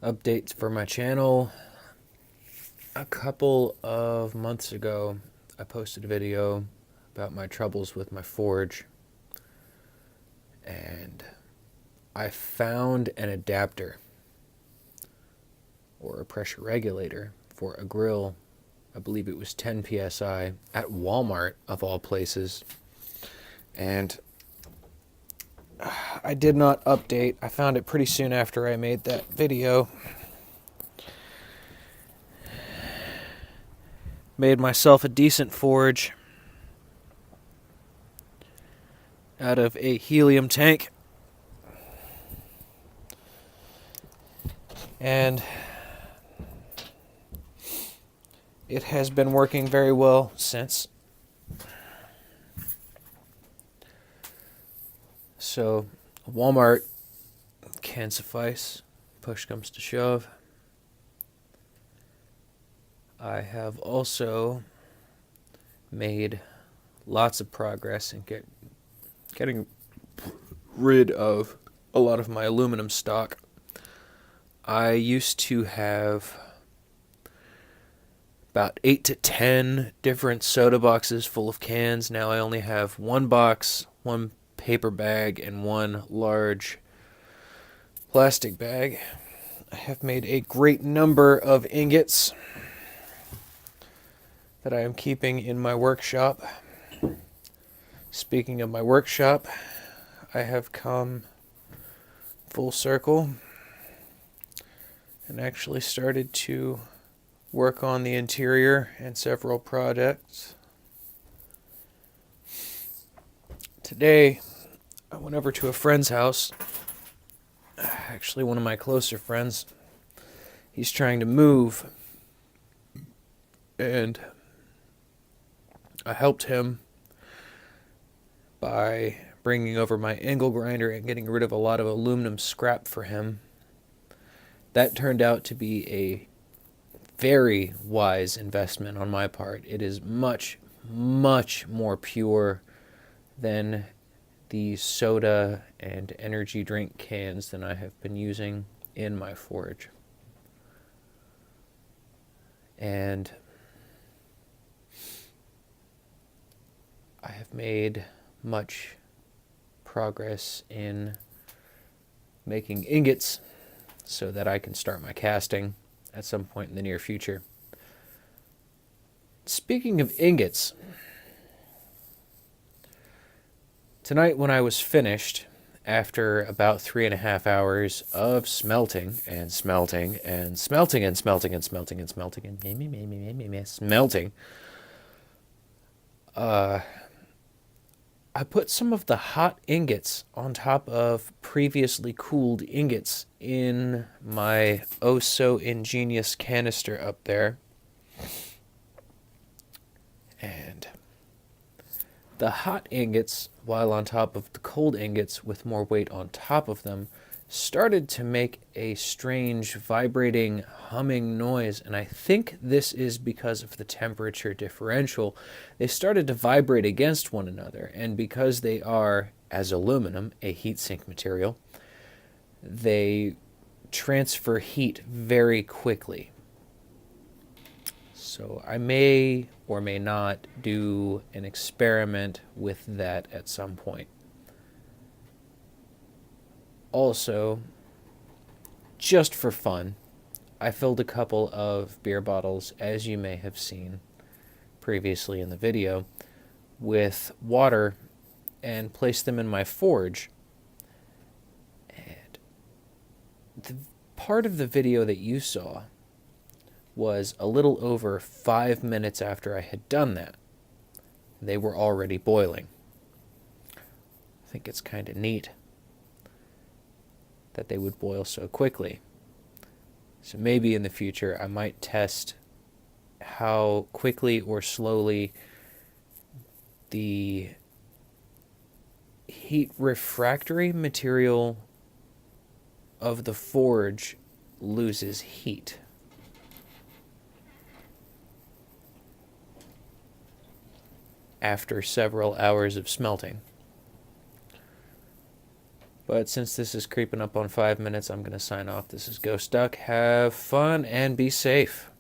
Updates for my channel. A couple of months ago, I posted a video about my troubles with my forge, and I found an adapter or a pressure regulator for a grill. I believe it was 10 psi at Walmart of all places, and I did not update. I found it pretty soon after I made that video. Made myself a decent forge out of a helium tank, and it has been working very well since. So Walmart can suffice, push comes to shove. I have also made lots of progress in getting rid of a lot of my aluminum stock. I used to have about 8 to 10 different soda boxes full of cans. Now I only have one box, one paper bag, and one large plastic bag. I have made a great number of ingots that I am keeping in my workshop. Speaking of my workshop, I have come full circle and actually started to work on the interior and several projects. Today, I went over to a friend's house, actually one of my closer friends. He's trying to move, and I helped him by bringing over my angle grinder and getting rid of a lot of aluminum scrap for him. That turned out to be a very wise investment on my part. It is much, much more pure than the soda and energy drink cans that I have been using in my forge. And I have made much progress in making ingots so that I can start my casting at some point in the near future. Speaking of ingots, tonight when I was finished, after about 3.5 hours of smelting and smelting and smelting and smelting and smelting and smelting and smelting, I put some of the hot ingots on top of previously cooled ingots in my oh so ingenious canister up there. And the hot ingots, while on top of the cold ingots with more weight on top of them, started to make a strange vibrating humming noise, and I think this is because of the temperature differential. They started to vibrate against one another, and because they are, as aluminum, a heat sink material, they transfer heat very quickly. So I may or may not do an experiment with that at some point. Also, just for fun, I filled a couple of beer bottles, as you may have seen previously in the video, with water and placed them in my forge. And the part of the video that you saw was a little over 5 minutes after I had done that. They were already boiling. I think it's kind of neat that they would boil so quickly. So maybe in the future I might test how quickly or slowly the heat refractory material of the forge loses heat. After several hours of smelting. But since this is creeping up on 5 minutes, I'm going to sign off. This is Ghost Duck. Have fun and be safe.